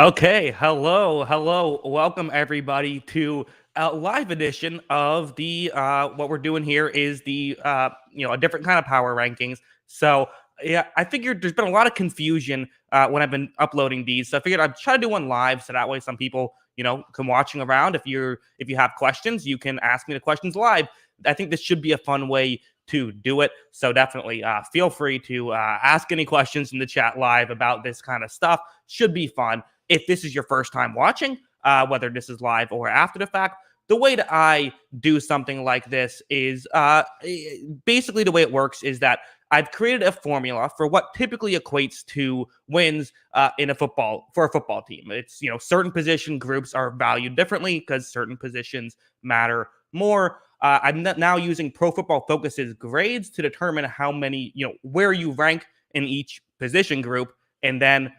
Okay, hello. Welcome everybody to a live edition of the what we're doing here is the a different kind of power rankings. So yeah, I figured there's been a lot of confusion when I've been uploading these. So I figured I'd try to do one live so that way some people, come watching around. If you have questions, you can ask me the questions live. I think this should be a fun way to do it. So definitely feel free to ask any questions in the chat live about this kind of stuff. Should be fun. If this is your first time watching, whether this is live or after the fact, the way that I do something like this is basically the way it works is that I've created a formula for what typically equates to wins for a football team. It's certain position groups are valued differently because certain positions matter more. I'm now using Pro Football Focus's grades to determine how many where you rank in each position group, and then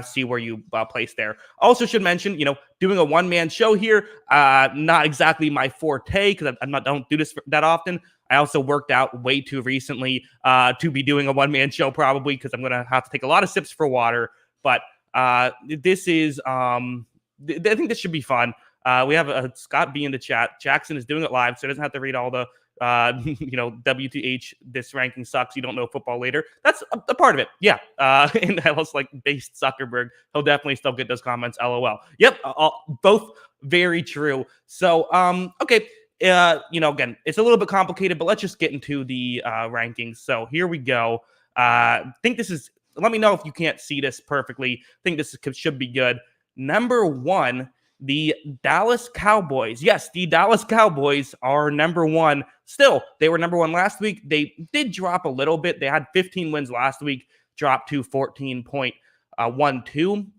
see where you place there. Also should mention, doing a one-man show here, not exactly my forte because don't do this that often. I also worked out way too recently to be doing a one-man show probably because I'm going to have to take a lot of sips for water. But this is, I think this should be fun. We have Scott B in the chat. Jackson is doing it live, so he doesn't have to read all the WTH, this ranking sucks. You don't know football later. That's a part of it. Yeah. And I also like based Zuckerberg. He'll definitely still get those comments. LOL. Yep. Both very true. So, okay. Again, it's a little bit complicated, but let's just get into the rankings. So here we go. Think this is, let me know if you can't see this perfectly. Think this should be good. Number one, the Dallas Cowboys. Yes, the Dallas Cowboys are number one. Still, they were number one last week. They did drop a little bit. They had 15 wins last week, dropped to 14.12.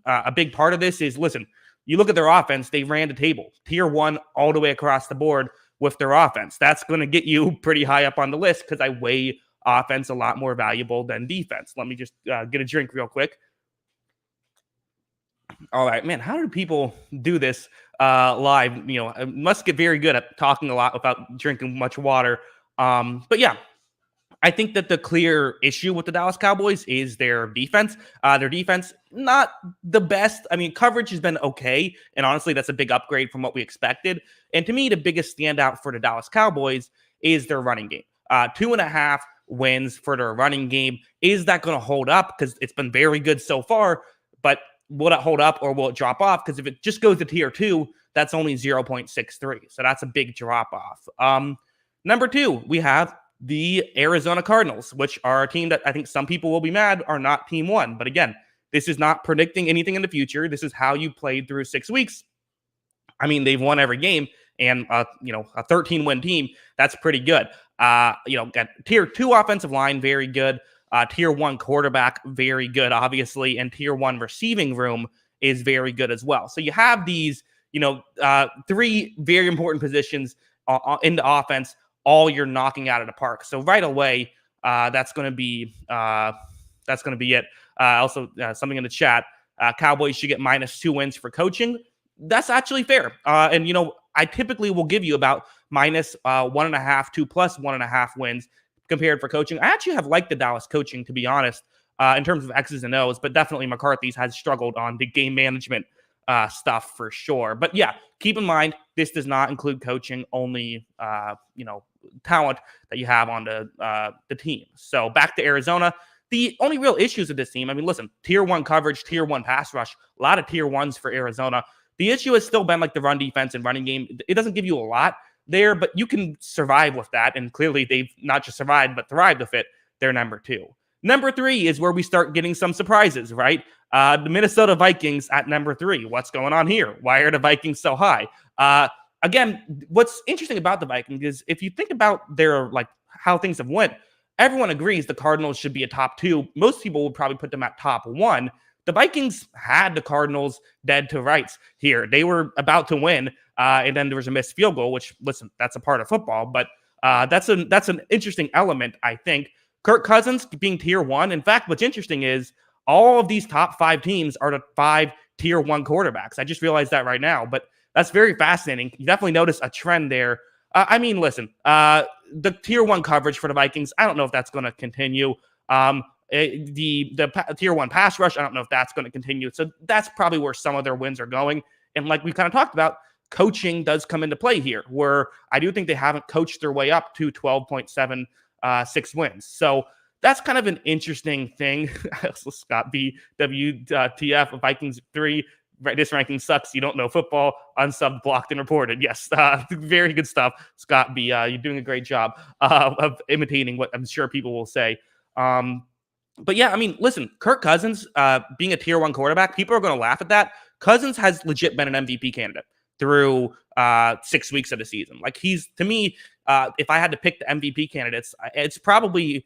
A big part of this is, listen, you look at their offense, they ran the table. Tier 1 all the way across the board with their offense. That's going to get you pretty high up on the list because I weigh offense a lot more valuable than defense. Let me just get a drink real quick. All right, man. How do people do this live? I must get very good at talking a lot without drinking much water. But yeah, I think that the clear issue with the Dallas Cowboys is their defense. Their defense, not the best. I mean, coverage has been okay. And honestly, that's a big upgrade from what we expected. And to me, the biggest standout for the Dallas Cowboys is their running game. 2.5 wins for their running game. Is that going to hold up? Because it's been very good so far. But will it hold up or will it drop off? Because if it just goes to tier 2, that's only 0.63. So that's a big drop off. Number 2, we have the Arizona Cardinals, which are a team that I think some people will be mad are not team 1. But again, this is not predicting anything in the future. This is how you played through 6 weeks. I mean, they've won every game, and a 13-win team, that's pretty good. Got tier 2 offensive line, very good. Tier 1 quarterback, very good, obviously, and tier 1 receiving room is very good as well. So you have these, 3 very important positions in the offense, all you're knocking out of the park. So right away, that's going to be it. Also, something in the chat, Cowboys should get -2 wins for coaching. That's actually fair. And I typically will give you about -1.5 to +1.5 wins compared for coaching. I actually have liked the Dallas coaching, to be honest, in terms of X's and O's, but definitely McCarthy's has struggled on the game management stuff for sure. But yeah, keep in mind, this does not include coaching, only, talent that you have on the team. So back to Arizona. The only real issues of this team, I mean, listen, tier 1 coverage, tier 1 pass rush, a lot of tier 1s for Arizona. The issue has still been like the run defense and running game. It doesn't give you a lot there, but you can survive with that. And clearly they've not just survived, but thrived with it. They're number 2. Number 3 is where we start getting some surprises, right? The Minnesota Vikings at number 3. What's going on here? Why are the Vikings so high? Again, what's interesting about the Vikings is if you think about their, how things have went, everyone agrees the Cardinals should be a top 2. Most people would probably put them at top 1. The Vikings had the Cardinals dead to rights here. They were about to win, and then there was a missed field goal, which, listen, that's a part of football, but that's an interesting element, I think. Kirk Cousins being tier 1. In fact, what's interesting is all of these top 5 teams are the 5 tier 1 quarterbacks. I just realized that right now, but that's very fascinating. You definitely notice a trend there. I mean, listen, the tier 1 coverage for the Vikings, I don't know if that's going to continue. tier one pass rush, I don't know if that's going to continue. So that's probably where some of their wins are going. And like we kind of talked about, coaching does come into play here, where I do think they haven't coached their way up to 12.76 wins. So that's kind of an interesting thing. Scott B, WTF, Vikings 3. This ranking sucks. You don't know football. Unsubbed, blocked, and reported. Yes, very good stuff, Scott B. You're doing a great job of imitating what I'm sure people will say. But yeah, I mean, listen, Kirk Cousins being a tier one quarterback, people are going to laugh at that. Cousins has legit been an MVP candidate through 6 weeks of the season. Like he's, to me, if I had to pick the MVP candidates, it's probably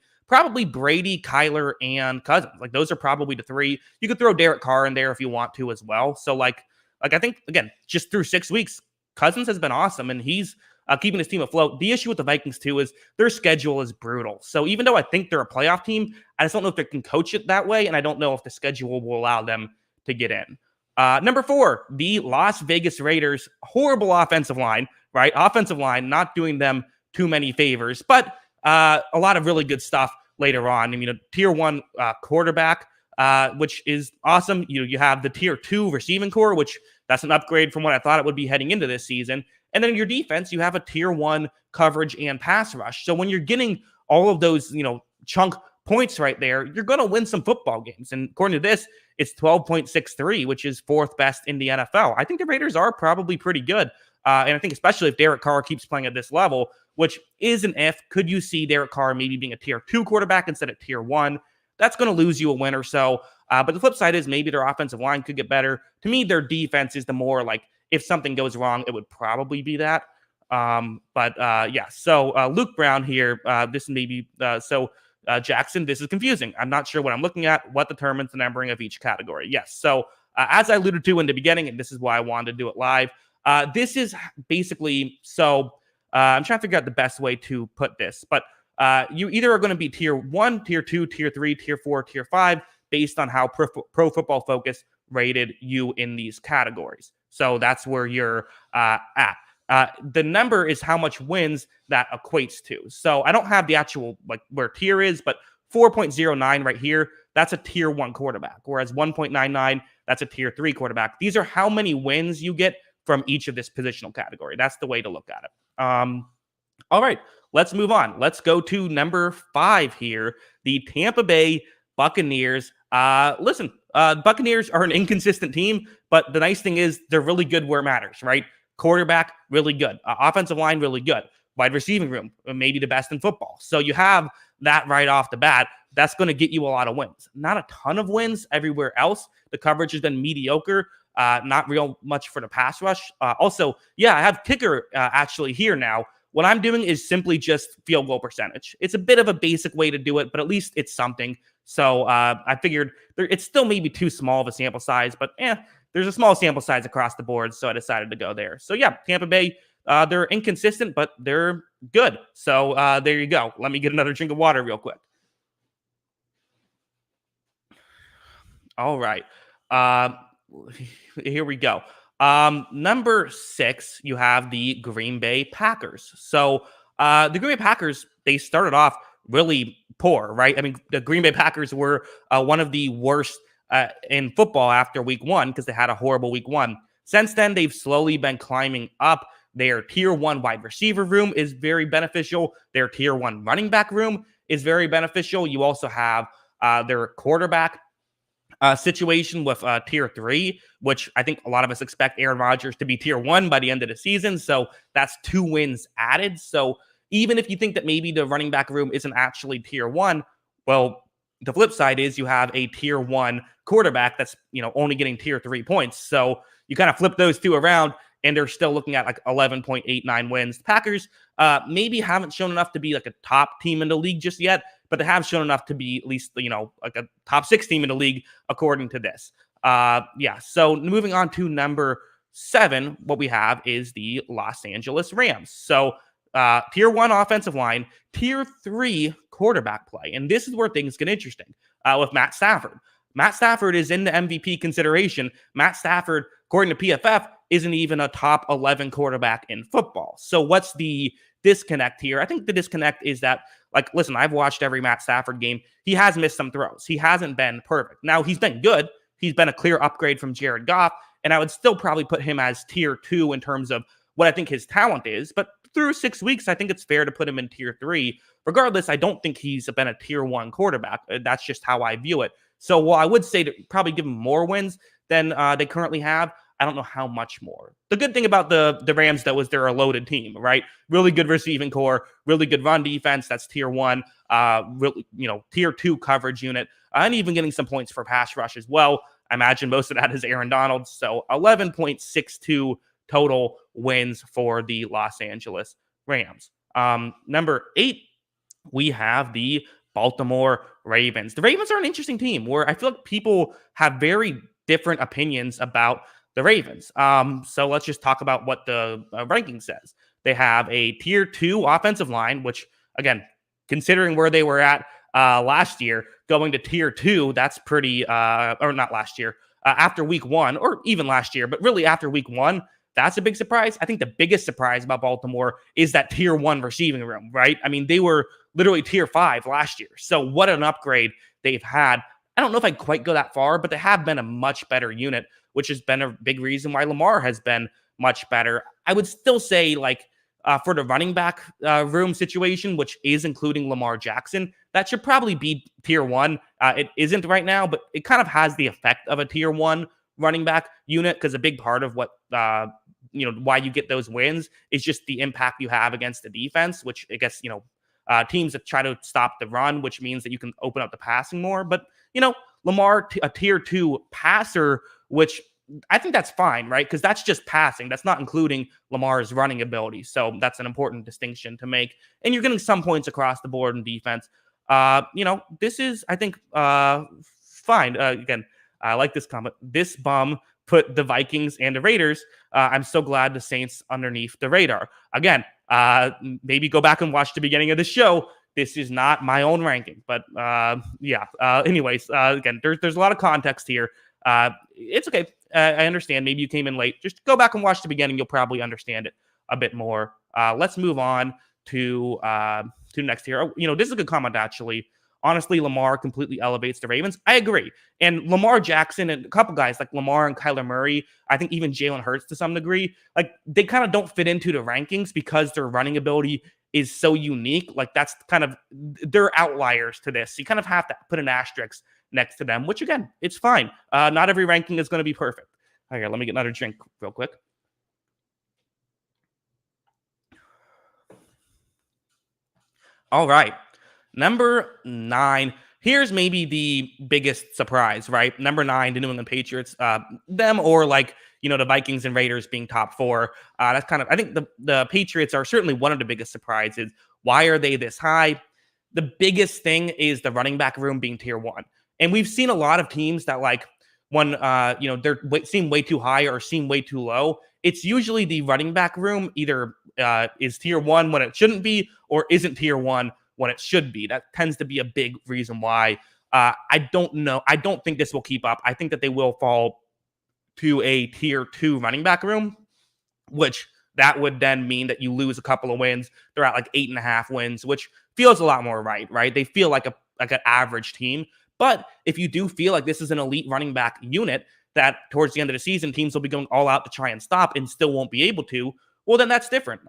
Brady, Kyler, and Cousins. Like those are probably the three. You could throw Derek Carr in there if you want to as well. So like I think, again, just through 6 weeks, Cousins has been awesome, and he's keeping his team afloat. The issue with the Vikings, too, is their schedule is brutal. So even though I think they're a playoff team, I just don't know if they can coach it that way, and I don't know if the schedule will allow them to get in. Number 4, the Las Vegas Raiders. Horrible offensive line, right? Offensive line, not doing them too many favors, but a lot of really good stuff later on. I mean, a tier 1 quarterback, which is awesome. You have the tier 2 receiving core, which that's an upgrade from what I thought it would be heading into this season. And then your defense, you have a tier 1 coverage and pass rush. So when you're getting all of those, chunk points right there, you're going to win some football games. And according to this, it's 12.63, which is 4th best in the NFL. I think the Raiders are probably pretty good. And I think especially if Derek Carr keeps playing at this level, which is an if, could you see Derek Carr maybe being a tier 2 quarterback instead of tier 1? That's going to lose you a win or so. But the flip side is maybe their offensive line could get better. To me, their defense is the more like, if something goes wrong, it would probably be that. So Luke Brown here, this may be, Jackson, this is confusing. I'm not sure what I'm looking at. What determines the numbering of each category? Yes. So as I alluded to in the beginning, and this is why I wanted to do it live, this is basically, I'm trying to figure out the best way to put this, but you either are going to be tier 1, tier 2, tier 3, tier 4, tier 5, based on how Pro Football Focus rated you in these categories. So that's where you're at. The number is how much wins that equates to. So I don't have the actual, like, where tier is, but 4.09 right here, that's a tier 1 quarterback, whereas 1.99, that's a tier 3 quarterback. These are how many wins you get from each of this positional category. That's the way to look at it. All right, let's move on. Let's go to number 5 here, the Tampa Bay Buccaneers. Buccaneers are an inconsistent team, but the nice thing is they're really good where it matters, right? Quarterback, really good. Offensive line, really good. Wide receiving room, maybe the best in football. So you have that right off the bat. That's going to get you a lot of wins. Not a ton of wins everywhere else. The coverage has been mediocre. Not real much for the pass rush. I have kicker actually here now. What I'm doing is simply just field goal percentage. It's a bit of a basic way to do it, but at least it's something. So I figured it's still maybe too small of a sample size, but there's a small sample size across the board, so I decided to go there. So yeah, Tampa Bay, they're inconsistent, but they're good. So there you go. Let me get another drink of water real quick. All right. Here we go. Number 6, you have the Green Bay Packers. So the Green Bay Packers, they started off really poor, right? I mean, the Green Bay Packers were one of the worst in football after week 1 because they had a horrible week 1. Since then, they've slowly been climbing up. Their tier 1 wide receiver room is very beneficial. Their tier 1 running back room is very beneficial. You also have their quarterback situation with tier 3, which I think a lot of us expect Aaron Rodgers to be tier 1 by the end of the season. So that's 2 wins added. So even if you think that maybe the running back room isn't actually tier 1, well, the flip side is you have a tier 1 quarterback that's, only getting tier 3 points. So you kind of flip those 2 around and they're still looking at like 11.89 wins. The Packers maybe haven't shown enough to be like a top team in the league just yet, but they have shown enough to be at least, like a top 6 team in the league, according to this. So moving on to number 7, what we have is the Los Angeles Rams. So tier 1 offensive line, tier 3 quarterback play. And this is where things get interesting with Matt Stafford. Matt Stafford is in the MVP consideration. Matt Stafford, according to PFF, isn't even a top 11 quarterback in football. So what's the disconnect here. I think the disconnect is that, like, listen, I've watched every Matt Stafford game. He has missed some throws. He hasn't been perfect. Now, he's been good. He's been a clear upgrade from Jared Goff, and I would still probably put him as tier 2 in terms of what I think his talent is. But through 6 weeks, I think it's fair to put him in tier 3. Regardless, I don't think he's been a tier 1 quarterback. That's just how I view it. So while I would say to probably give him more wins than they currently have, I don't know how much more. The good thing about the Rams, though, is they're a loaded team, right? Really good receiving core, really good run defense. That's tier 1. Really, tier 2 coverage unit, and even getting some points for pass rush as well. I imagine most of that is Aaron Donald. So 11.62 total wins for the Los Angeles Rams. Number 8, we have the Baltimore Ravens. The Ravens are an interesting team where I feel like people have very different opinions about the Ravens. So let's just talk about what the ranking says. They have a tier 2 offensive line, which, again, considering where they were at last year, going to tier 2, that's pretty, or not last year, after week 1, or even last year, but really after week 1, that's a big surprise. I think the biggest surprise about Baltimore is that tier 1 receiving room, right? I mean, they were literally tier 5 last year. So what an upgrade they've had. I don't know if I'd quite go that far, but they have been a much better unit, which has been a big reason why Lamar has been much better. I would still say, like, for the running back room situation, which is including Lamar Jackson, that should probably be tier 1. It isn't right now, but it kind of has the effect of a tier 1 running back unit, because a big part of what why you get those wins is just the impact you have against the defense, which I guess teams that try to stop the run, which means that you can open up the passing more. But Lamar, a tier 2 passer, which I think that's fine, right? Because that's just passing. That's not including Lamar's running ability. So that's an important distinction to make. And you're getting some points across the board in defense. This is, I think, fine. Again, I like this comment. This bum put the Vikings and the Raiders. I'm so glad the Saints underneath the radar. Again, maybe go back and watch the beginning of the show. This is not my own ranking, but anyways, again, there's a lot of context here. It's okay. I understand. Maybe you came in late. Just go back and watch the beginning. You'll probably understand it a bit more. Let's move on to next here. This is a good comment, actually. Honestly, Lamar completely elevates the Ravens. I agree. And Lamar Jackson and a couple guys like Lamar and Kyler Murray, I think even Jalen Hurts to some degree, like, they kind of don't fit into the rankings because their running ability is so unique. Like, that's kind of, they're outliers to this. You kind of have to put an asterisk next to them, which, again, it's fine. Not every ranking is going to be perfect. All right, let me get another drink real quick. All right. Number 9. Here's maybe the biggest surprise, right? Number 9, the New England Patriots, them, or like, the Vikings and Raiders being top 4. That's kind of, I think the Patriots are certainly one of the biggest surprises. Why are they this high? The biggest thing is the running back room being tier 1. And we've seen a lot of teams that, like, when, they're seem way too high or seem way too low, it's usually the running back room either is tier 1 when it shouldn't be, or isn't tier 1 when it should be. That tends to be a big reason why. I don't know. I don't think this will keep up. I think that they will fall to a tier 2 running back room, which that would then mean that you lose a couple of wins. They're at like 8.5 wins, which feels a lot more right? They feel like an average team. But if you do feel like this is an elite running back unit that towards the end of the season, teams will be going all out to try and stop and still won't be able to, well, then that's different.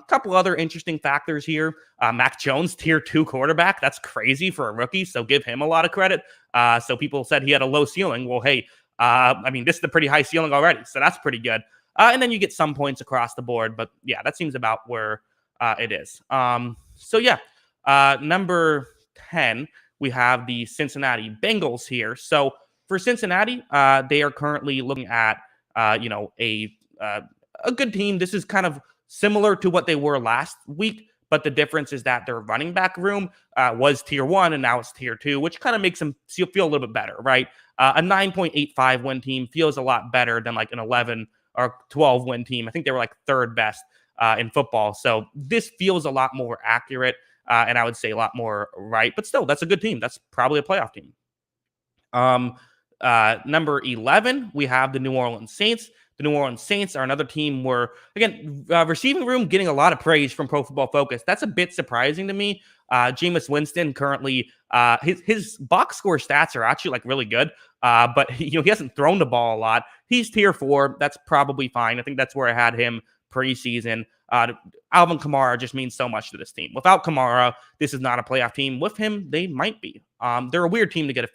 Couple other interesting factors here. Mac Jones, tier 2 quarterback. That's crazy for a rookie, so give him a lot of credit. So people said he had a low ceiling. Well, hey, this is a pretty high ceiling already, so that's pretty good. And then you get some points across the board, but yeah, that seems about where it is. Number 10, we have the Cincinnati Bengals here. So for Cincinnati, they are currently looking at a good team. This is kind of similar to what they were last week, but the difference is that their running back room was tier 1 and now it's tier 2, which kind of makes them feel a little bit better, right? A 9.85 win team feels a lot better than like an 11 or 12 win team. I think they were like 3rd best in football. So this feels a lot more accurate, and I would say a lot more right, but still, that's a good team. That's probably a playoff team. Number 11, we have the New Orleans Saints. The New Orleans Saints are another team where, again, receiving room getting a lot of praise from Pro Football Focus. That's a bit surprising to me. Jameis Winston currently, his box score stats are actually like really good, but he hasn't thrown the ball a lot. He's tier 4. That's probably fine. I think that's where I had him preseason. Alvin Kamara just means so much to this team. Without Kamara, this is not a playoff team. With him, they might be. They're a weird team to get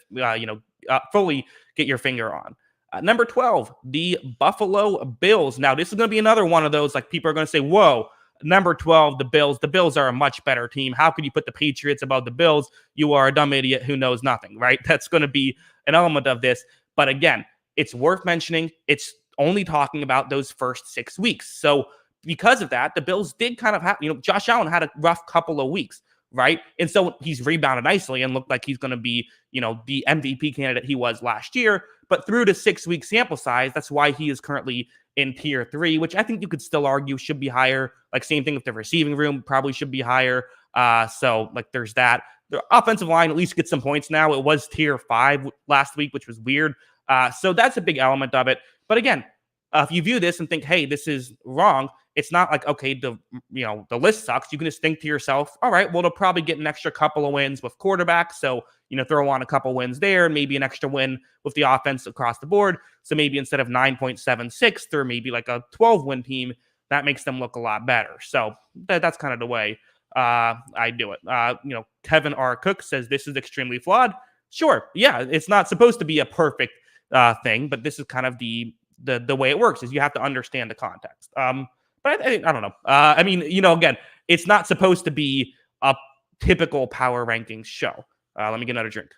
fully get your finger on. Number 12, the Buffalo Bills. Now, this is going to be another one of those, like, people are going to say, whoa, number 12, the Bills. The Bills are a much better team. How could you put the Patriots above the Bills? You are a dumb idiot who knows nothing, right? That's going to be an element of this. But again, it's worth mentioning. It's only talking about those first 6 weeks. So because of that, the Bills did kind of have, Josh Allen had a rough couple of weeks, right? And so he's rebounded nicely and looked like he's going to be, the MVP candidate he was last year. But through the 6-week sample size, that's why he is currently in tier 3, which I think you could still argue should be higher. Like, same thing with the receiving room, probably should be higher. So like, there's that. The offensive line at least gets some points now. It was tier 5 last week, which was weird. So that's a big element of it. But again, if you view this and think, hey, this is wrong, it's not like, okay, the list sucks. You can just think to yourself, all right, well, they'll probably get an extra couple of wins with quarterbacks. So, throw on a couple wins there, and maybe an extra win with the offense across the board. So maybe instead of 9.76, they're maybe like a 12-win team. That makes them look a lot better. So that's kind of the way I do it. Kevin R. Cook says this is extremely flawed. Sure. Yeah, it's not supposed to be a perfect thing, but this is kind of the way it works, is you have to understand the context. But I don't know. Again, it's not supposed to be a typical power rankings show. Let me get another drink.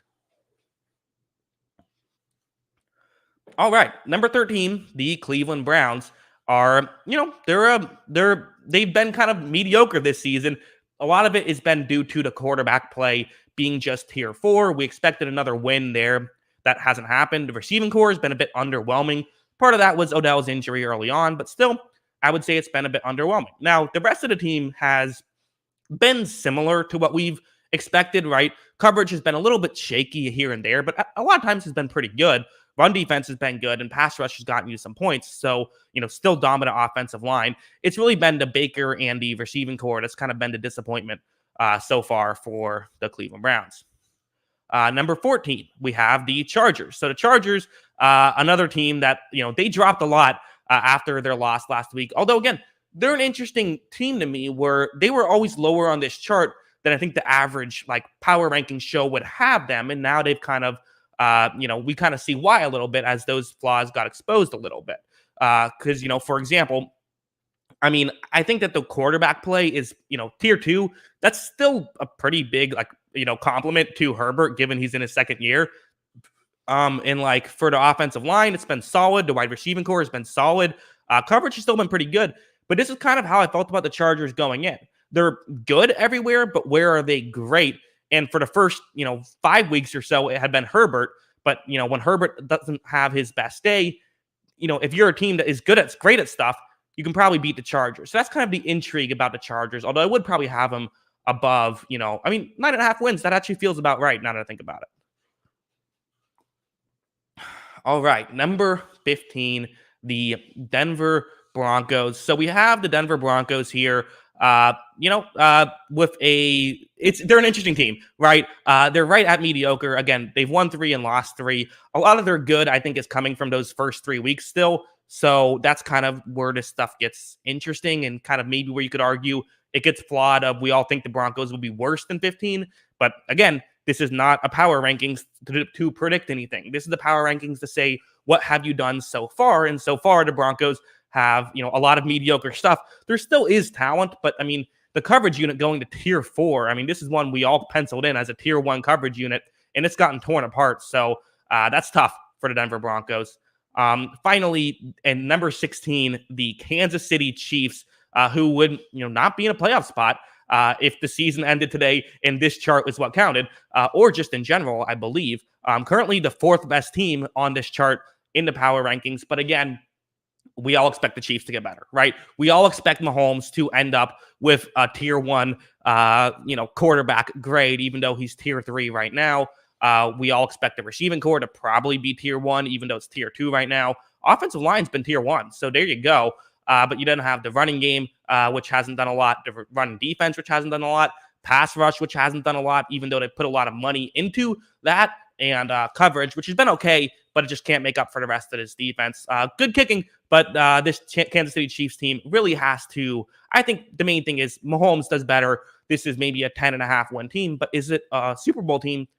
All right, number 13, the Cleveland Browns are, they've been kind of mediocre this season. A lot of it has been due to the quarterback play being just tier 4. We expected another win there. That hasn't happened. The receiving core has been a bit underwhelming. Part of that was Odell's injury early on, but still, I would say it's been a bit underwhelming. Now, the rest of the team has been similar to what we've expected, right? Coverage has been a little bit shaky here and there, but a lot of times has been pretty good. Run defense has been good, and pass rush has gotten you some points. So, still dominant offensive line. It's really been the Baker and the receiving core that's kind of been the disappointment so far for the Cleveland Browns. Number 14, we have the Chargers. So the Chargers, another team that, they dropped a lot after their loss last week. Although, again, they're an interesting team to me, where they were always lower on this chart than I think the average power ranking show would have them. And now they've kind of, we kind of see why a little bit as those flaws got exposed a little bit. Because, for example, I think that the quarterback play is, tier 2. That's still a pretty big, compliment to Herbert, given he's in his second year. And for the offensive line, it's been solid. The wide receiving core has been solid. Coverage has still been pretty good. But this is kind of how I felt about the Chargers going in. They're good everywhere, but where are they great? And for the first, 5 weeks or so, it had been Herbert. But, when Herbert doesn't have his best day, if you're a team that is great at stuff, you can probably beat the Chargers. So that's kind of the intrigue about the Chargers, although I would probably have them above, 9.5 wins. That actually feels about right now that I think about it. All right, number 15, the Denver Broncos. So we have the Denver Broncos here. They're an interesting team, right? They're right at mediocre. Again, they've won 3 and lost 3. A lot of their good, I think, is coming from those first 3 weeks still. So that's kind of where this stuff gets interesting, and kind of maybe where you could argue it gets flawed of, we all think the Broncos will be worse than 15. But again, this is not a power rankings to predict anything. This is the power rankings to say, what have you done so far? And so far, the Broncos have, a lot of mediocre stuff. There still is talent, but the coverage unit going to tier 4, this is one we all penciled in as a tier 1 coverage unit, and it's gotten torn apart. So that's tough for the Denver Broncos. Finally, and number 16, the Kansas City Chiefs, who would, not be in a playoff spot if the season ended today and this chart is what counted, or just in general, I believe. Currently the 4th best team on this chart in the power rankings. But again, we all expect the Chiefs to get better, right? We all expect Mahomes to end up with a tier 1, quarterback grade, even though he's tier 3 right now. We all expect the receiving core to probably be tier 1, even though it's tier 2 right now. offensive line's been tier 1. So there you go. But you don't have the running game, which hasn't done a lot, the running defense, which hasn't done a lot, pass rush, which hasn't done a lot, even though they put a lot of money into that, and coverage, which has been okay, but it just can't make up for the rest of this defense. Good kicking, but this Kansas City Chiefs team really has to, I think the main thing is Mahomes does better. This is maybe a 10.5 win team, but is it a Super Bowl team?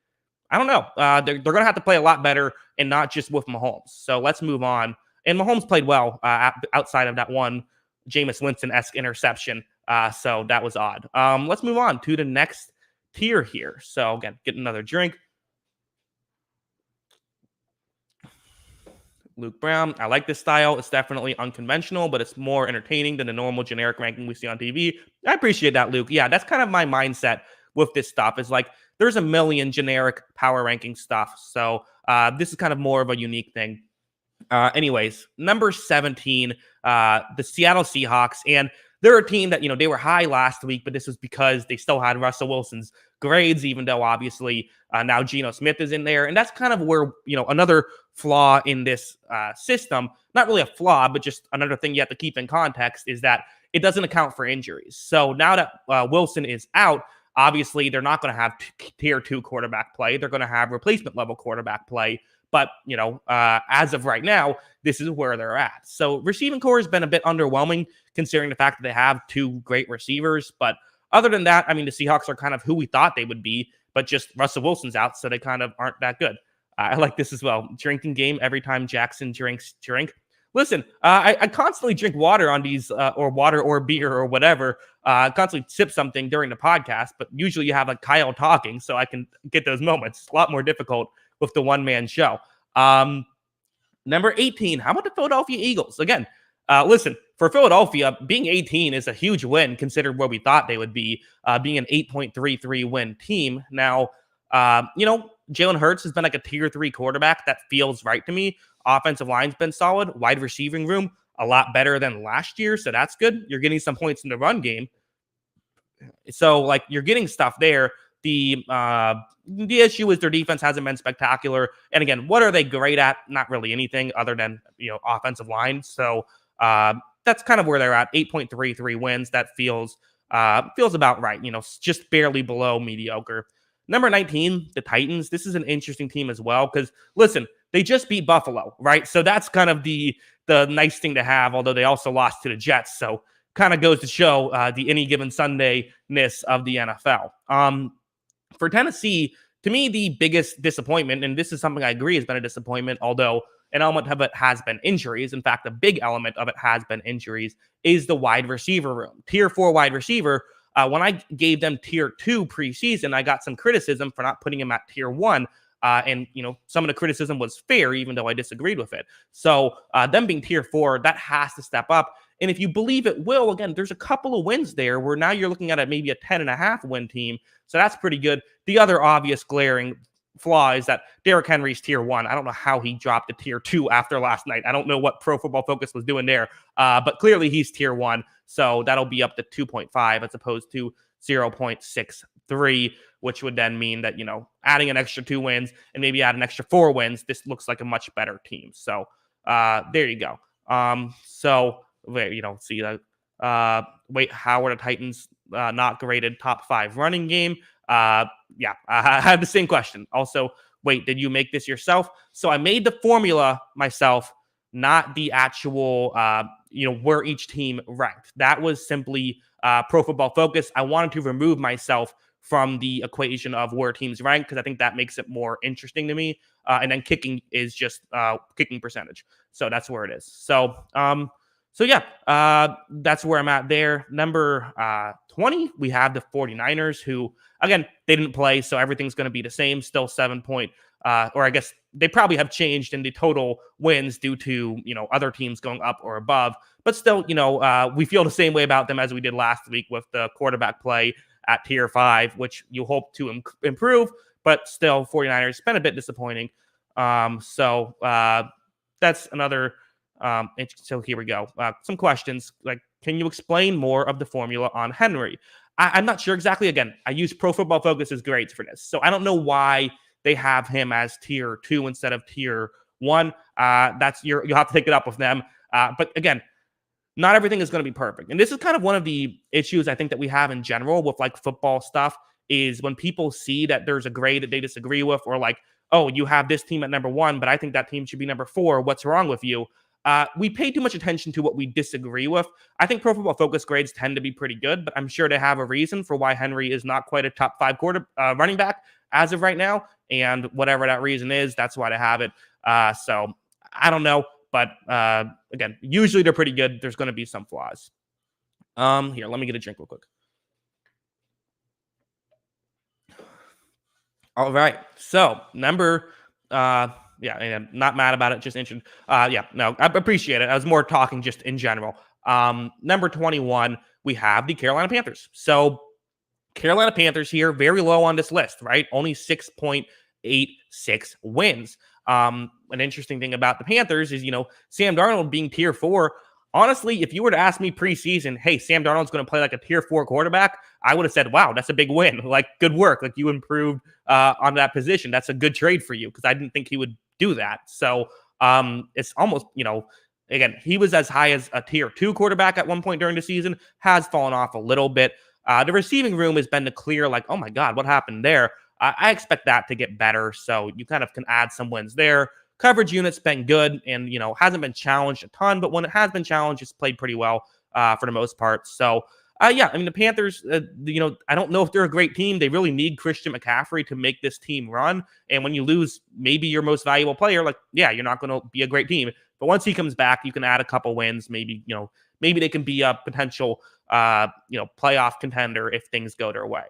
I don't know. They're going to have to play a lot better, and not just with Mahomes. So let's move on. And Mahomes played well outside of that one Jameis Winston-esque interception. So that was odd. Let's move on to the next tier here. So again, get another drink. Luke Brown. I like this style. It's definitely unconventional, but it's more entertaining than the normal generic ranking we see on TV. I appreciate that, Luke. Yeah, that's kind of my mindset with this stuff. Is like there's a million generic power ranking stuff. So this is kind of more of a unique thing. Anyways, number 17, the Seattle Seahawks. And they're a team that, they were high last week, but this was because they still had Russell Wilson's grades, even though obviously now Geno Smith is in there. And that's kind of where, another flaw in this system, not really a flaw, but just another thing you have to keep in context is that it doesn't account for injuries. So now that Wilson is out, obviously they're not going to have tier 2 quarterback play. They're going to have replacement level quarterback play. But, as of right now, this is where they're at. So receiving core has been a bit underwhelming considering the fact that they have 2 great receivers. But other than that, I mean, the Seahawks are kind of who we thought they would be, but just Russell Wilson's out, so they kind of aren't that good. I like this as well. Drinking game every time Jackson drinks drink. Listen, I constantly drink water on these, or water or beer or whatever. I constantly sip something during the podcast, but usually you have like Kyle talking, so I can get those moments. It's a lot more difficult with the one-man show. Number 18, how about the Philadelphia Eagles? Again, listen, for Philadelphia, being 18 is a huge win considered where we thought they would be, being an 8.33 win team. Now, Jalen Hurts has been like a tier 3 quarterback. That feels right to me. Offensive line's been solid. Wide receiving room, a lot better than last year. So that's good. You're getting some points in the run game. So like you're getting stuff there. The issue is their defense hasn't been spectacular. And again, what are they great at? Not really anything other than, offensive line. So that's kind of where they're at. 8.33 wins. That feels about right. Just barely below mediocre. Number 19, the Titans. This is an interesting team as well because, listen, they just beat Buffalo, right? So that's kind of the nice thing to have, although they also lost to the Jets. So kind of goes to show the any given Sunday-ness of the NFL. For Tennessee, to me, the biggest disappointment, and this is something I agree has been a disappointment, although an element of it has been injuries. In fact, a big element of it has been injuries, is the wide receiver room. Tier 4 wide receiver. When I gave them tier 2 preseason, I got some criticism for not putting them at tier 1. And some of the criticism was fair, even though I disagreed with it. So them being tier 4, that has to step up. And if you believe it will, again, there's a couple of wins there where now you're looking at maybe a 10.5 win team. So that's pretty good. The other obvious glaring flaw is that Derrick Henry's tier 1. I don't know how he dropped to tier 2 after last night. I don't know what Pro Football Focus was doing there. But clearly he's tier 1. So that'll be up to 2.5 as opposed to 0.63, which would then mean that, adding an extra 2 wins and maybe add an extra 4 wins, this looks like a much better team. So there you go. Wait, you don't see that. How are the Titans not graded top 5 running game? Yeah, I had the same question. Also, wait, did you make this yourself? So I made the formula myself, not the actual, where each team ranked. That was simply Pro Football Focus. I wanted to remove myself from the equation of where teams rank because I think that makes it more interesting to me. And then kicking is just kicking percentage. So that's where it is. So yeah, that's where I'm at there. Number 20, we have the 49ers who, again, they didn't play, so everything's going to be the same. Still 7 point, or I guess they probably have changed in the total wins due to, other teams going up or above. But still, we feel the same way about them as we did last week with the quarterback play at tier 5, which you hope to improve. But still, 49ers been a bit disappointing. So that's another... so here we go. Some questions like, can you explain more of the formula on Henry? I'm not sure exactly. Again, I use Pro Football Focus's grades for this. So I don't know why they have him as tier 2 instead of tier 1. You'll have to take it up with them. But again, not everything is going to be perfect. And this is kind of one of the issues I think that we have in general with like football stuff is when people see that there's a grade that they disagree with, or like, oh, you have this team at number 1, but I think that team should be number 4. What's wrong with you? We pay too much attention to what we disagree with. I think Pro Football Focus grades tend to be pretty good, but I'm sure they have a reason for why Henry is not quite a top 5 running back as of right now. And whatever that reason is, that's why they have it. So I don't know. But again, usually they're pretty good. There's going to be some flaws. Here, let me get a drink real quick. All right. So number, yeah, I'm not mad about it. Just interested. Yeah, no, I appreciate it. I was more talking just in general. Number 21, we have the Carolina Panthers. So Carolina Panthers here, very low on this list, right? Only 6.86 wins. An interesting thing about the Panthers is, Sam Darnold being tier 4. Honestly, if you were to ask me preseason, hey, Sam Darnold's going to play like a tier 4 quarterback, I would have said, wow, that's a big win. Like, good work. Like, you improved on that position. That's a good trade for you, because I didn't think he would do that. So it's almost, again, he was as high as a tier 2 quarterback at one point during the season, has fallen off a little bit. The receiving room has been the clear, like, oh my God, what happened there? I expect that to get better. So you kind of can add some wins there. Coverage unit's been good and, hasn't been challenged a ton, but when it has been challenged, it's played pretty well for the most part. So, yeah, I mean, the Panthers, I don't know if they're a great team. They really need Christian McCaffrey to make this team run. And when you lose maybe your most valuable player, like, yeah, you're not going to be a great team. But once he comes back, you can add a couple wins. Maybe they can be a potential, playoff contender if things go their way.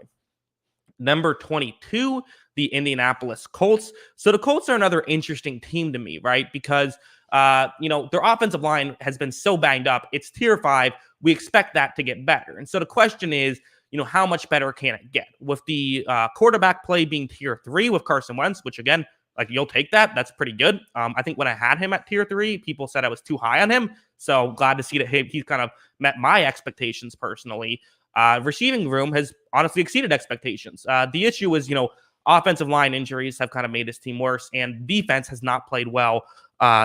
Number 22, the Indianapolis Colts. So the Colts are another interesting team to me, right? Because, their offensive line has been so banged up. It's tier 5. We expect that to get better. And so the question is, how much better can it get? With the quarterback play being tier 3 with Carson Wentz, which again, like, you'll take that. That's pretty good. I think when I had him at tier 3, people said I was too high on him. So glad to see that he's kind of met my expectations personally. Receiving room has honestly exceeded expectations. The issue is, offensive line injuries have kind of made this team worse, and defense has not played well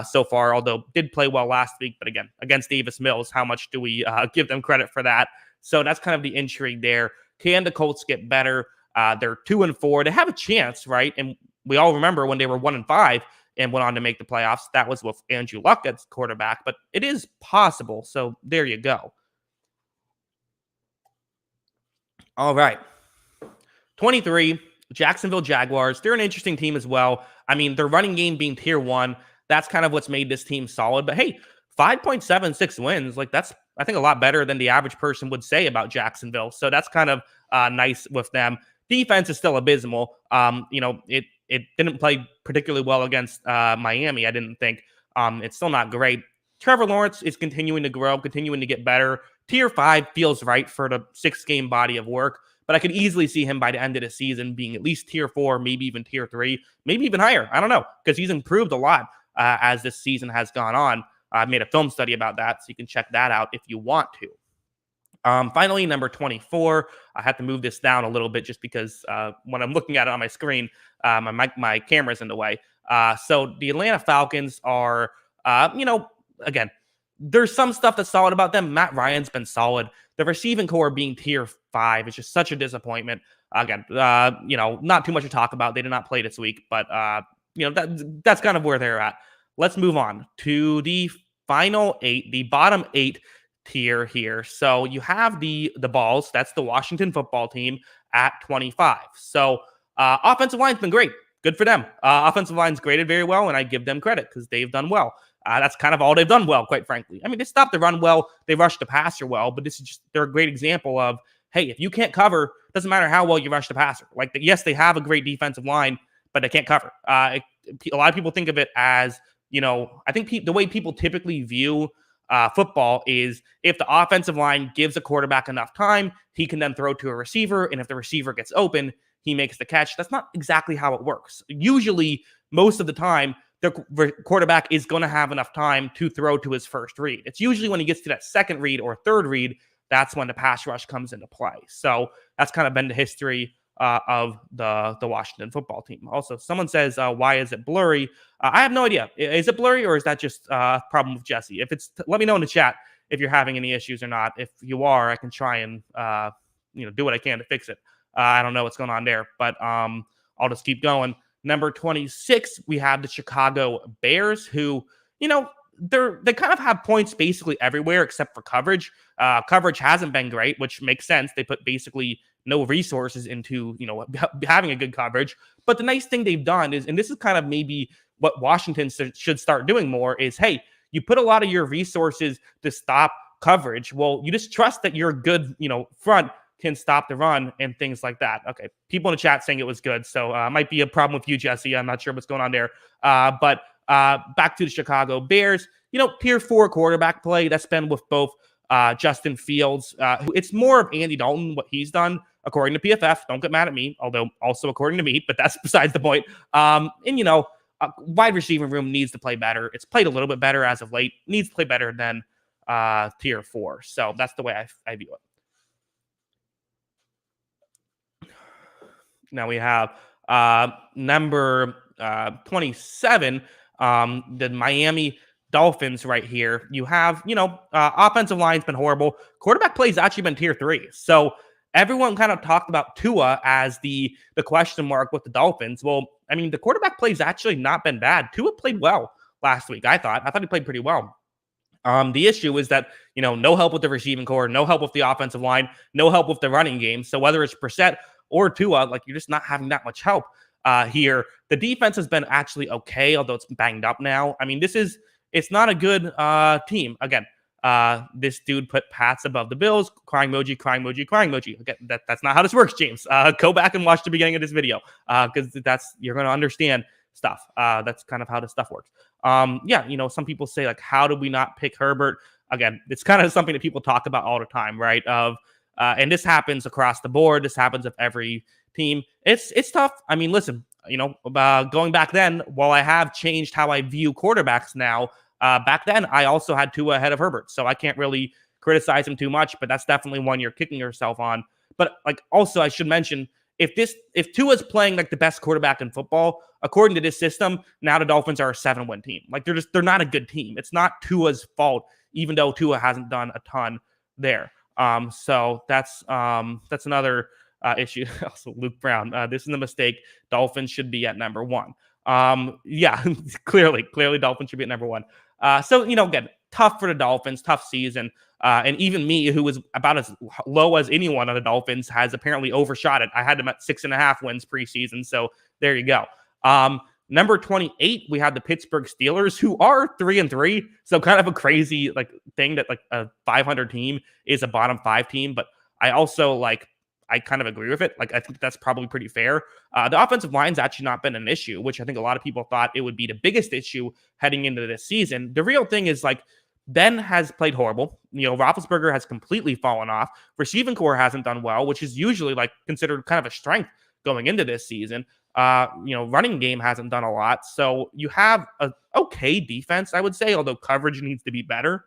so far, although did play well last week. But again, against Davis Mills, how much do we give them credit for that? So that's kind of the intrigue there. Can the Colts get better? They're 2-4. They have a chance, right? And we all remember when they were 1-5 and went on to make the playoffs. That was with Andrew Luck as quarterback, but it is possible. So there you go. All right. 23, Jacksonville Jaguars. They're an interesting team as well. I mean, their running game being tier 1, that's kind of what's made this team solid. But hey, 5.76 wins, like, that's, I think, a lot better than the average person would say about Jacksonville. So that's kind of nice with them. Defense is still abysmal. It didn't play particularly well against Miami, I didn't think. It's still not great. Trevor Lawrence is continuing to grow, continuing to get better. Tier 5 feels right for the 6-game body of work, but I could easily see him by the end of the season being at least tier 4, maybe even tier 3, maybe even higher. I don't know, because he's improved a lot as this season has gone on. I made a film study about that, so you can check that out if you want to. Finally, number 24, I have to move this down a little bit just because when I'm looking at it on my screen, my camera's in the way. So the Atlanta Falcons are, again, there's some stuff that's solid about them. Matt Ryan's been solid. The receiving core being tier 5 is just such a disappointment. Again, not too much to talk about. They did not play this week, but that's kind of where they're at. Let's move on to the final 8, the bottom 8 tier here. So you have the Balls. That's the Washington football team at 25. So offensive line's been great. Good for them. Offensive line's graded very well, and I give them credit because they've done well. That's kind of all they've done well, quite frankly. I mean, they stopped the run well. They rushed the passer well, but this is just, they're a great example of, hey, if you can't cover, doesn't matter how well you rush the passer. Like, yes, they have a great defensive line, but they can't cover. A lot of people think of it as, I think the way people typically view football is if the offensive line gives a quarterback enough time, he can then throw to a receiver, and if the receiver gets open, he makes the catch. That's not exactly how it works. Usually, most of the time, the quarterback is going to have enough time to throw to his first read. It's usually when he gets to that second read or third read, that's when the pass rush comes into play. So that's kind of been the history of the Washington football team. Also, someone says, why is it blurry? I have no idea. Is it blurry, or is that just a problem with Jesse? If it's, let me know in the chat if you're having any issues or not. If you are, I can try and do what I can to fix it. I don't know what's going on there, but I'll just keep going. Number 26, we have the Chicago Bears, who, they kind of have points basically everywhere except for coverage. Coverage hasn't been great, which makes sense. They put basically no resources into, having a good coverage. But the nice thing they've done is, and this is kind of maybe what Washington should start doing more, is, hey, you put a lot of your resources to stop coverage. Well, you just trust that your good, front can stop the run and things like that. Okay, people in the chat saying it was good, so might be a problem with you, Jesse. I'm not sure what's going on there. But back to the Chicago Bears, tier 4 quarterback play. That's been with both Justin Fields. It's more of Andy Dalton, what he's done, according to PFF. Don't get mad at me, although also according to me, but that's besides the point. Wide receiver room needs to play better. It's played a little bit better as of late. Needs to play better than tier 4. So that's the way I view it. Now we have number 27, the Miami Dolphins right here. You have, offensive line's been horrible. Quarterback play's actually been tier 3. So everyone kind of talked about Tua as the question mark with the Dolphins. Well, I mean, the quarterback play's actually not been bad. Tua played well last week, I thought. He played pretty well. The issue is that, no help with the receiving core, no help with the offensive line, no help with the running game. So whether it's Brissett or Tua, you're just not having that much help here. The defense has been actually okay, although it's banged up now. I mean, it's not a good team. Again, this dude put Pats above the Bills. Crying emoji, crying emoji, crying emoji. Again, that's not how this works, James. Go back and watch the beginning of this video because you're going to understand stuff. That's kind of how this stuff works. Some people say, how did we not pick Herbert? Again, it's kind of something that people talk about all the time, right? And this happens across the board. This happens with every team. It's tough. I mean, listen, going back then, while I have changed how I view quarterbacks now, back then I also had Tua ahead of Herbert, so I can't really criticize him too much. But that's definitely one you're kicking yourself on. But also I should mention, if Tua's playing the best quarterback in football, according to this system, now the Dolphins are a 7-win team. They're not a good team. It's not Tua's fault, even though Tua hasn't done a ton there. So that's another issue. Also, Luke Brown, this is a mistake. Dolphins should be at number 1. Clearly Dolphins should be at number 1. Again, tough for the Dolphins, tough season. And even me, who was about as low as anyone on the Dolphins, has apparently overshot it. I had them at 6.5 wins preseason. So there you go. Number 28, we have the Pittsburgh Steelers, who are 3-3. So kind of a crazy thing that a 500 team is a bottom 5 team. But I also I kind of agree with it. I think that's probably pretty fair. The offensive line's actually not been an issue, which I think a lot of people thought it would be the biggest issue heading into this season. The real thing is Ben has played horrible. Roethlisberger has completely fallen off. Receiving core hasn't done well, which is usually considered kind of a strength going into this season. Running game hasn't done a lot. So you have a okay defense, I would say, although coverage needs to be better.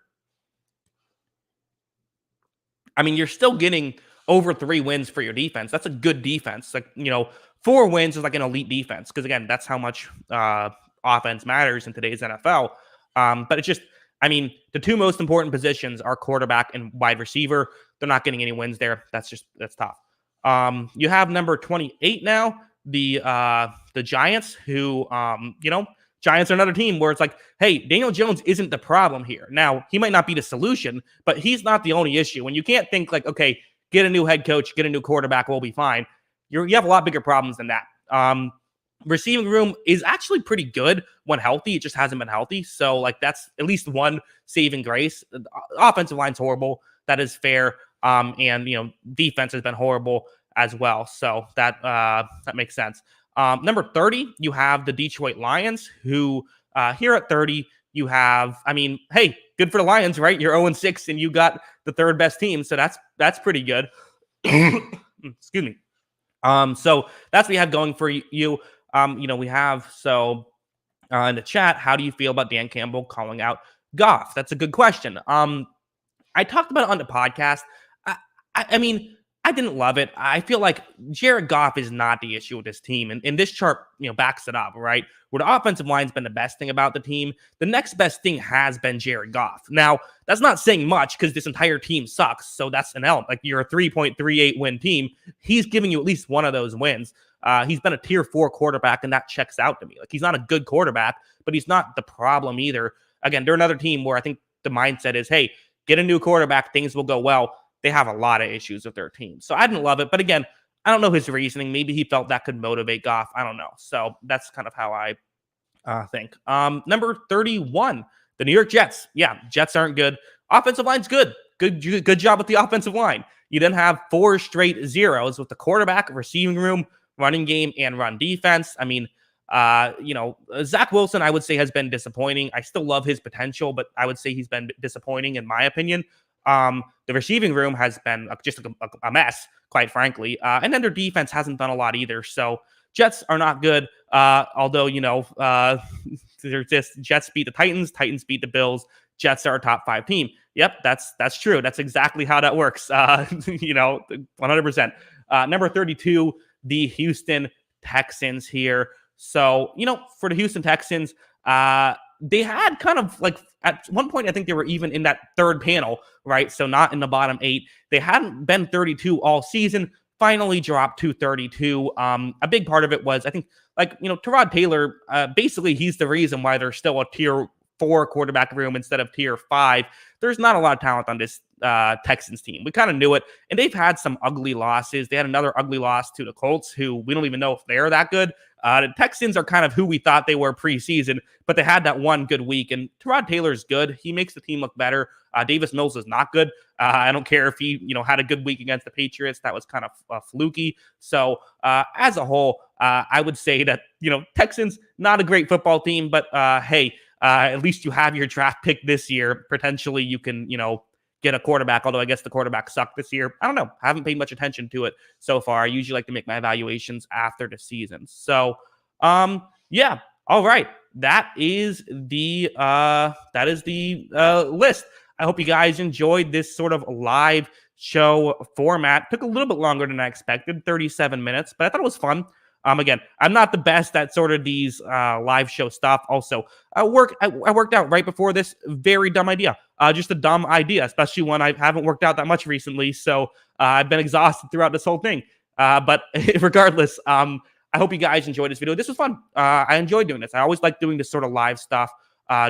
I mean, you're still getting over 3 wins for your defense. That's a good defense. 4 wins is an elite defense because, again, that's how much offense matters in today's NFL. But it's just, the 2 most important positions are quarterback and wide receiver. They're not getting any wins there. That's tough. You have number 28 now, the Giants, who, Giants are another team where it's hey, Daniel Jones isn't the problem here. Now, he might not be the solution, but he's not the only issue. When you can't think okay, get a new head coach, get a new quarterback, we'll be fine. You have a lot bigger problems than that. Receiving room is actually pretty good when healthy. It just hasn't been healthy. So that's at least one saving grace. The offensive line's horrible. That is fair. And defense has been horrible as well. So that makes sense. Number 30, you have the Detroit Lions, who here at 30, you have, hey, good for the Lions, right? You're 0-6 and you got the 3rd best team. So that's pretty good. Excuse me. So that's what we have going for you. We have, in the chat, how do you feel about Dan Campbell calling out Goff? That's a good question. I talked about it on the podcast. I I didn't love it. I feel like Jared Goff is not the issue with this team. And this chart, backs it up, right? Where the offensive line's been the best thing about the team, the next best thing has been Jared Goff. Now, that's not saying much because this entire team sucks. So that's an L. Like, you're a 3.38 win team. He's giving you at least one of those wins. He's been a tier 4 quarterback, and that checks out to me. Like, he's not a good quarterback, but he's not the problem either. Again, they're another team where I think the mindset is, hey, get a new quarterback, things will go well. They have a lot of issues with their team. So I didn't love it. But again, I don't know his reasoning. Maybe he felt that could motivate Goff. I don't know. So that's kind of how I think. Number 31, the New York Jets. Yeah, Jets aren't good. Offensive line's good. Good job with the offensive line. You then have 4 straight zeros with the quarterback, receiving room, running game, and run defense. I mean, Zach Wilson, I would say, has been disappointing. I still love his potential, but I would say he's been disappointing in my opinion. The receiving room has been just a mess, quite frankly. And then their defense hasn't done a lot either. So Jets are not good. Although, they're just Jets beat the Titans beat the Bills. Jets are a top 5 team. Yep, that's true. That's exactly how that works. 100%. Number 32, the Houston Texans here. So, for the Houston Texans, they had kind of like at one point, I think they were even in that third panel, right? So not in the bottom 8. They hadn't been 32 all season, finally dropped to 32. A big part of it was, I think, Tyrod Taylor, basically he's the reason why there's still a tier 4 quarterback room instead of tier 5. There's not a lot of talent on this Texans team. We kind of knew it, and they've had some ugly losses. They had another ugly loss to the Colts, who we don't even know if they're that good. The Texans are kind of who we thought they were preseason, but they had that one good week, and Tyrod Taylor's good. He makes the team look better. Davis Mills is not good. I don't care if he, had a good week against the Patriots. That was kind of fluky. So as a whole, I would say that, Texans, not a great football team, but hey, at least you have your draft pick this year. Potentially you can, get a quarterback, although I guess the quarterback sucked this year. I don't know. I haven't paid much attention to it so far. I usually like to make my evaluations after the season. So, yeah. All right. That is the list. I hope you guys enjoyed this sort of live show format. Took a little bit longer than I expected, 37 minutes, but I thought it was fun. Again, I'm not the best at sort of these live show stuff. Also, I worked out right before this. Very dumb idea. Just a dumb idea, especially when I haven't worked out that much recently. So I've been exhausted throughout this whole thing. But regardless, I hope you guys enjoyed this video. This was fun. I enjoyed doing this. I always like doing this sort of live stuff.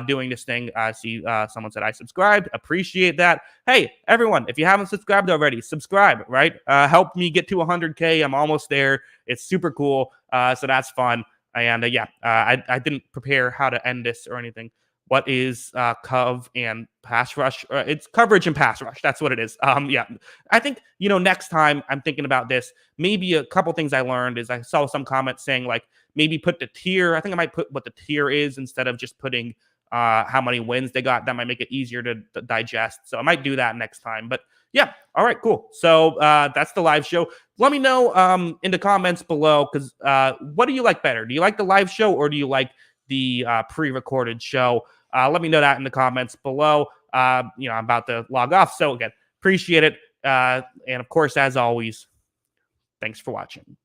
Doing this thing. I see someone said I subscribed. Appreciate that. Hey, everyone, if you haven't subscribed already, subscribe, right? Help me get to 100K. I'm almost there. It's super cool. So that's fun. And I didn't prepare how to end this or anything. What is cov and pass rush? It's coverage and pass rush. That's what it is. Yeah, I think, next time I'm thinking about this, maybe a couple things I learned is I saw some comments saying like maybe put the tier. I think I might put what the tier is instead of just putting how many wins they got. That might make it easier to digest. So I might do that next time. But yeah, all right, cool. So that's the live show. Let me know in the comments below, because what do you like better? Do you like the live show or do you like the pre-recorded show? Let me know that in the comments below. I'm about to log off. So again, appreciate it. And of course, as always, thanks for watching.